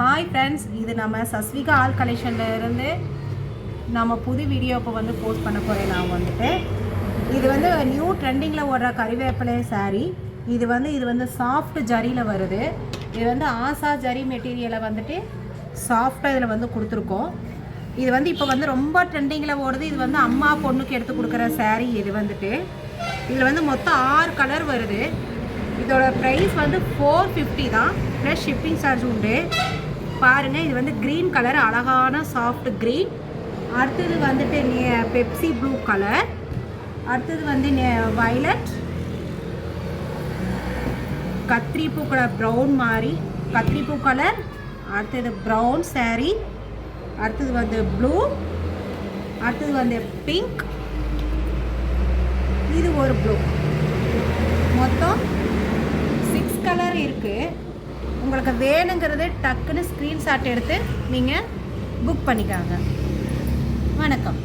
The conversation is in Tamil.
ஹாய் ஃப்ரெண்ட்ஸ், இது நம்ம சஸ்விகா ஆல் கலெக்ஷனில் இருந்து நம்ம புது வீடியோ இப்போ வந்து போஸ்ட் பண்ண போகிறேன். நான் வந்துட்டு இது வந்து நியூ ட்ரெண்டிங்கில் ஓடுற கறிவேப்பிலை சாரீ. இது வந்து சாஃப்ட் ஜரியில் வருது. இது வந்து ஆசா ஜரி மெட்டீரியலை வந்துட்டு சாஃப்டாக இதில் வந்து கொடுத்துருக்கோம். இது வந்து இப்போ வந்து ரொம்ப ட்ரெண்டிங்கில் ஓடுது. இது வந்து அம்மா பொண்ணுக்கு எடுத்து கொடுக்குற சாரீ. இது வந்துட்டு இதில் வந்து மொத்தம் 6 கலர் வருது. இதோட ப்ரைஸ் வந்து 450 தான், ப்ளஸ் ஷிப்பிங் சார்ஜ் உண்டு. பாருங்கள், இது வந்து க்ரீன் கலர், அழகான சாஃப்ட் க்ரீன். அடுத்தது வந்துட்டு பெப்சி ப்ளூ கலர். அடுத்தது வந்து வயலட், கத்திரிப்பூ கலர், ப்ரௌன் மாதிரி கத்திரிப்பூ கலர். அடுத்தது ப்ரௌன் சாரீ. அடுத்தது வந்து ப்ளூ. அடுத்தது வந்து பிங்க். இது ஒரு ப்ளூ. மொத்தம் 6 கலர் இருக்குது. உங்களுக்கு வேணுங்கிறது டக்குன்னு ஸ்க்ரீன்ஷாட் எடுத்து நீங்கள் புக் பண்ணிக்காங்க. வணக்கம்.